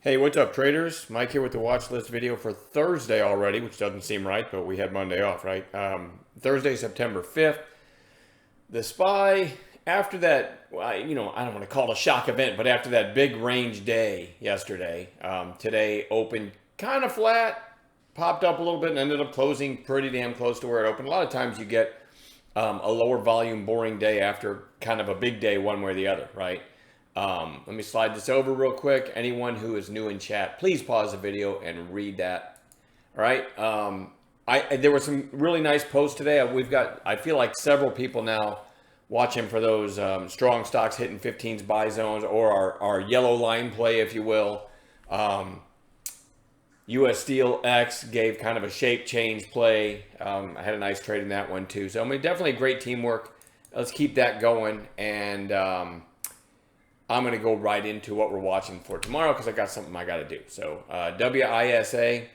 Hey, what's up, traders? Mike here with the watch list video for Thursday already, which doesn't seem right, but we had Monday off, right? Thursday, September 5th. The SPY, after that, well, I don't want to call it a shock event, but after that big range day yesterday, today opened kind of flat, popped up a little bit, and ended up closing pretty damn close to where it opened. A lot of times you get a lower volume, boring day after kind of a big day, one way or the other, right? Let me slide this over real quick. Anyone who is new in chat, please pause the video and read that. All right. There were some really nice posts today. I feel like several people now watching for those strong stocks hitting 15s buy zones, or our yellow line play, if you will. US Steel X gave kind of a shape change play. I had a nice trade in that one too. So I mean, definitely great teamwork. Let's keep that going. And I'm going to go right into what we're watching for tomorrow because I got something I got to do. So WISA,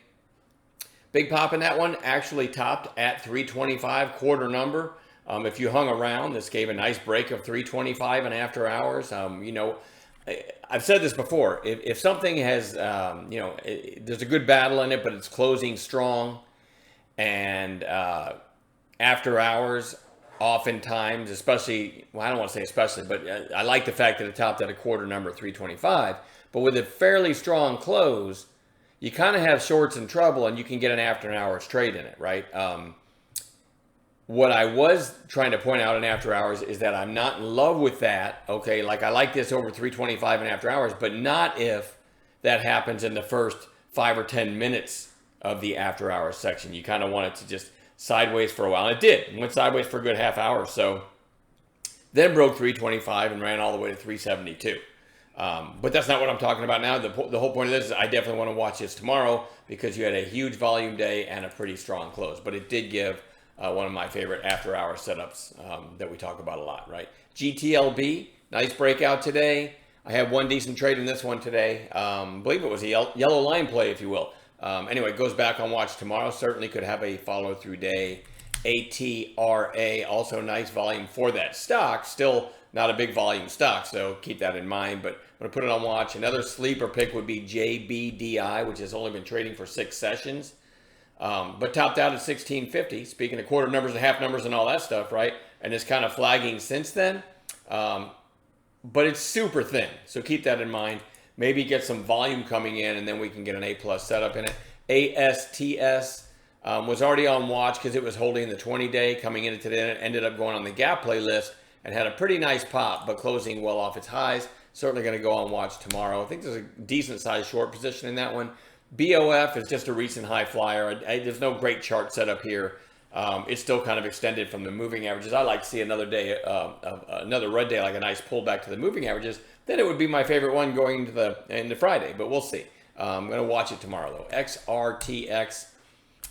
big pop in that one, actually topped at 325 quarter number. If you hung around, this gave a nice break of 325 and after hours. I've said this before. If something has, there's a good battle in it, but it's closing strong, and after hours, oftentimes, especially, well, I don't want to say especially, but I like the fact that it topped at a quarter number 325. But with a fairly strong close, you kind of have shorts in trouble, and you can get an after hours trade in it, right? What I was trying to point out in after hours is that I'm not in love with that. Okay, like I like this over 325 in after hours, but not if that happens in the first 5 or 10 minutes of the after hours section. You kind of want it to just sideways for a while. And it did. It went sideways for a good half hour. So then broke 325 and ran all the way to 372. But that's not what I'm talking about now. The whole point of this is I definitely want to watch this tomorrow because you had a huge volume day and a pretty strong close. But it did give one of my favorite after hour setups that we talk about a lot, right? GTLB, nice breakout today. I had one decent trade in this one today. I believe it was a yellow line play, if you will. Anyway, it goes back on watch tomorrow. Certainly could have a follow-through day. ATRA, also nice volume for that stock. Still not a big volume stock, so keep that in mind. But I'm going to put it on watch. Another sleeper pick would be JBDI, which has only been trading for 6 sessions. But topped out at 1650. Speaking of quarter numbers and half numbers and all that stuff, right? And it's kind of flagging since then. But it's super thin, so keep that in mind. Maybe get some volume coming in, and then we can get an A+ setup in it. ASTS was already on watch because it was holding the 20-day coming into today. It ended up going on the gap playlist and had a pretty nice pop, but closing well off its highs. Certainly going to go on watch tomorrow. I think there's a decent-sized short position in that one. BOF is just a recent high flyer. There's no great chart setup here. It's still kind of extended from the moving averages. I like to see another day, another red day, like a nice pullback to the moving averages. Then it would be my favorite one going into Friday, but we'll see. I'm going to watch it tomorrow, though. XRTX.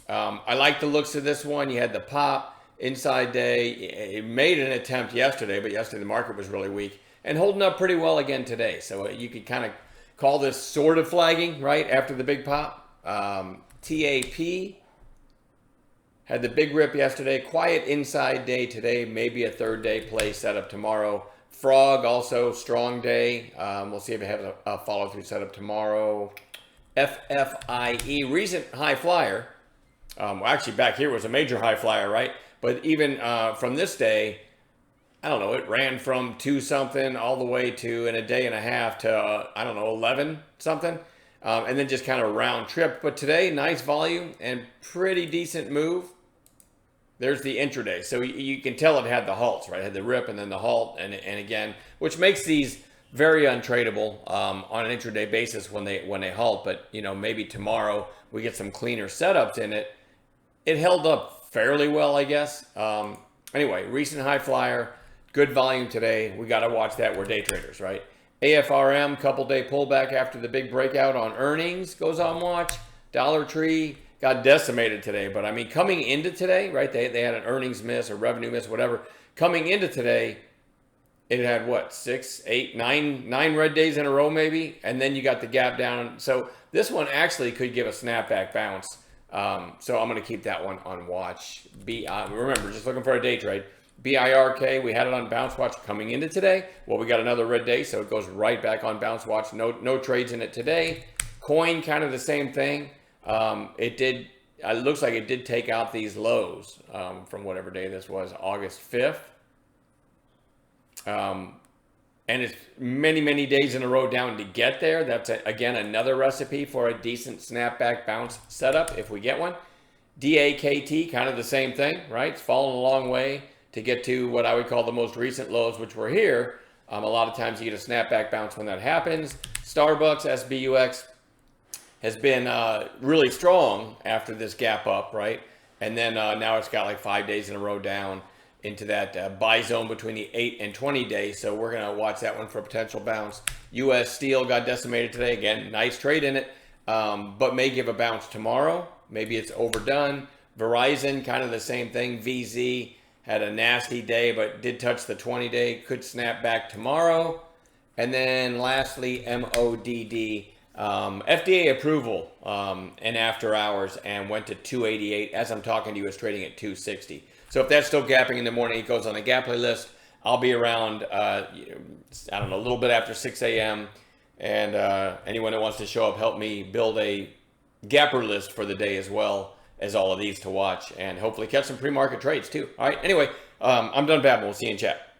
I like the looks of this one. You had the pop inside day. It made an attempt yesterday, but yesterday the market was really weak and holding up pretty well again today. So you could kind of call this sort of flagging, right, after the big pop. TAP had the big rip yesterday. Quiet inside day today. Maybe a third day play setup tomorrow. Frog, also strong day. We'll see if it has a follow-through setup tomorrow. FFIE, recent high flyer. Well, actually, back here was a major high flyer, right? But even from this day, I don't know, it ran from 2 something all the way to, in a day and a half, to, 11 something. And then just kind of round trip. But today, nice volume and pretty decent move. There's the intraday. So you can tell it had the halts, right? It had the rip and then the halt. And again, which makes these very untradeable on an intraday basis when they halt. But, maybe tomorrow we get some cleaner setups in it. It held up fairly well, I guess. Anyway, recent high flyer. Good volume today. We got to watch that. We're day traders, right? AFRM, couple day pullback after the big breakout on earnings, goes on watch. Dollar Tree got decimated today, but I mean, coming into today, right? They had an earnings miss or revenue miss, whatever. Coming into today, it had what, 6, 8, 9 red days in a row maybe, and then you got the gap down. So this one actually could give a snapback bounce. So I'm going to keep that one on watch. Remember, just looking for a day trade. BIRK, we had it on bounce watch coming into today. Well, we got another red day, so it goes right back on bounce watch. No trades in it today. Coin, kind of the same thing. It looks like it did take out these lows from whatever day this was, August 5th. And it's many, many days in a row down to get there. That's, again, another recipe for a decent snapback bounce setup if we get one. DAKT, kind of the same thing, right? It's fallen a long way to get to what I would call the most recent lows, which were here. A lot of times you get a snapback bounce when that happens. Starbucks, SBUX, has been really strong after this gap up, right? And then now it's got like 5 days in a row down into that buy zone between the 8 and 20 days. So we're going to watch that one for a potential bounce. US Steel got decimated today. Again, nice trade in it, but may give a bounce tomorrow. Maybe it's overdone. Verizon, kind of the same thing. VZ had a nasty day, but did touch the 20-day. Could snap back tomorrow. And then lastly, MODD. FDA approval in after hours and went to 288. As I'm talking to you, it's trading at 260. So if that's still gapping in the morning, it goes on the Gapley list. I'll be around, I don't know, a little bit after 6 a.m. And anyone that wants to show up, help me build a gapper list for the day as well as all of these to watch and hopefully catch some pre-market trades too. All right. Anyway, I'm done babbling. We'll see you in chat.